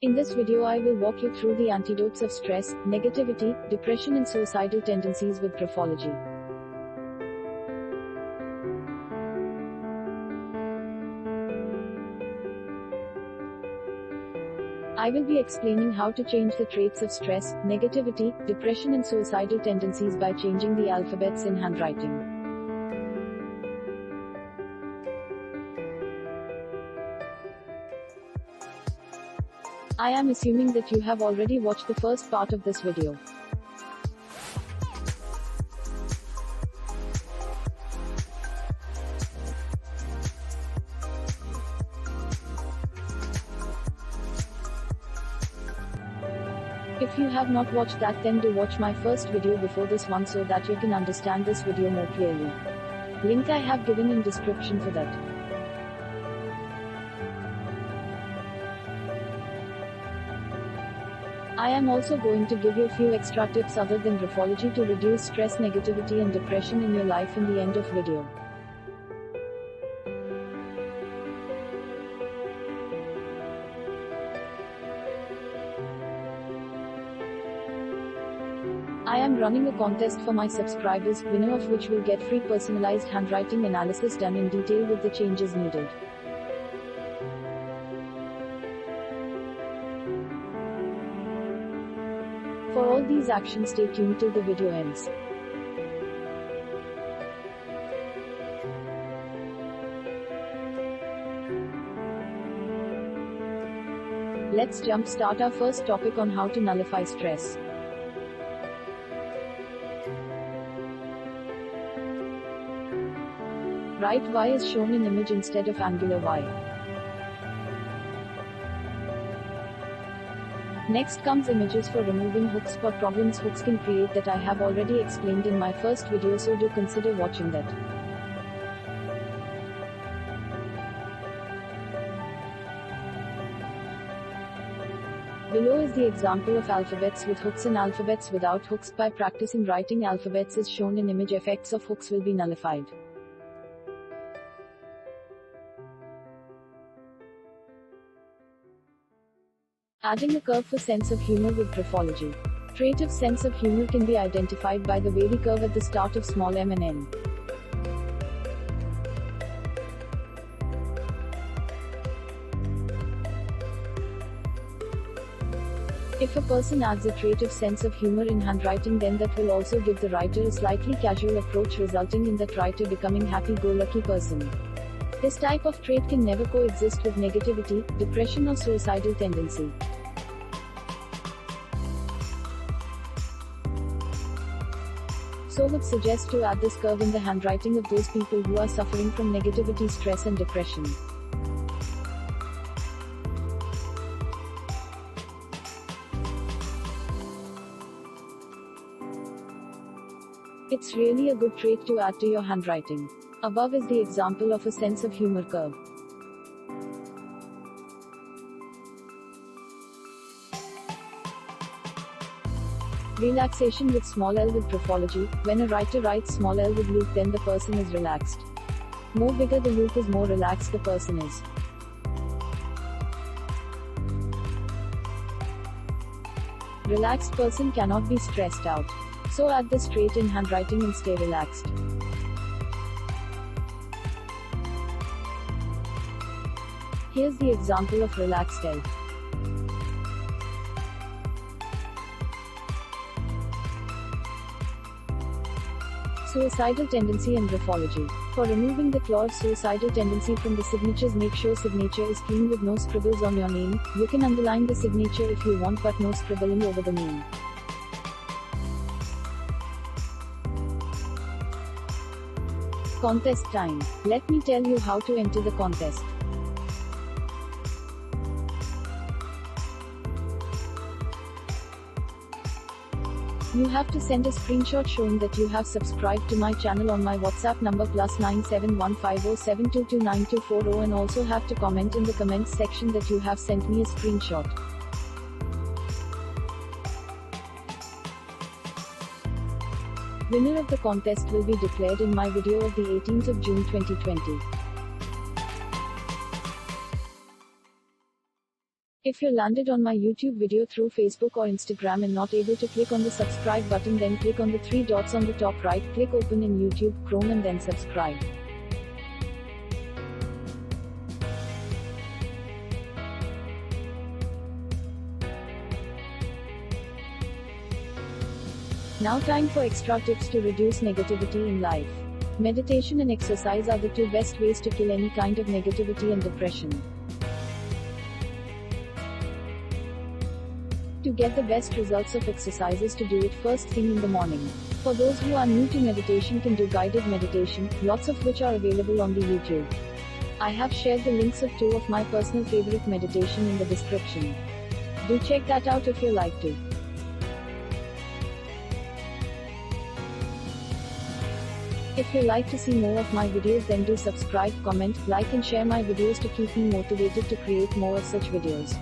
In this video I will walk you through the antidotes of stress, negativity, depression and suicidal tendencies with graphology. I will be explaining how to change the traits of stress, negativity, depression and suicidal tendencies by changing the alphabets in handwriting. I am assuming that you have already watched the first part of this video. If you have not watched that, then do watch my first video before this one so that you can understand this video more clearly. Link I have given in description for that. I am also going to give you a few extra tips other than graphology to reduce stress, negativity and depression in your life in the end of video. I am running a contest for my subscribers, winner of which will get free personalized handwriting analysis done in detail with the changes needed. For all these actions, stay tuned till the video ends. Let's start our first topic on how to nullify stress. Write Y is shown in image instead of angular Y. Next comes images for removing hooks. Spot problems hooks can create that I have already explained in my first video, so do consider watching that. Below is the example of alphabets with hooks and alphabets without hooks. By practicing writing alphabets as shown in image, effects of hooks will be nullified. Adding a curve for sense of humor with graphology. Trait of sense of humor can be identified by the wavy curve at the start of small m and n. If a person adds a trait of sense of humor in handwriting, then that will also give the writer a slightly casual approach, resulting in that writer becoming happy-go-lucky person. This type of trait can never coexist with negativity, depression or suicidal tendency. So would suggest to add this curve in the handwriting of those people who are suffering from negativity, stress and depression. It's really a good trait to add to your handwriting. Above is the example of a sense of humor curve. Relaxation with small l with graphology. When a writer writes small l with loop, then the person is relaxed. More bigger the loop is, more relaxed the person is. Relaxed person cannot be stressed out. So add this trait in handwriting and stay relaxed. Here's the example of relaxed L. Suicidal tendency and graphology. For removing the clause suicidal tendency from the signatures, make sure signature is clean with no scribbles on your name. You can underline the signature if you want, but no scribbling over the name. Contest time. Let me tell you how to enter the contest. You have to send a screenshot showing that you have subscribed to my channel on my WhatsApp number +9 71507229240, and also have to comment in the comments section that you have sent me a screenshot. Winner of the contest will be declared in my video of the 18th of June 2020. If you landed on my YouTube video through Facebook or Instagram and not able to click on the subscribe button, then click on the three dots on the top right, click open in YouTube, Chrome and then subscribe. Now time for extra tips to reduce negativity in life. Meditation and exercise are the two best ways to kill any kind of negativity and depression. To get the best results of exercises, to do it first thing in the morning. For those who are new to meditation, can do guided meditation, lots of which are available on the YouTube. I have shared the links of two of my personal favorite meditation in the description. Do check that out if you like to. If you like to see more of my videos, then do subscribe, comment, like and share my videos to keep me motivated to create more of such videos.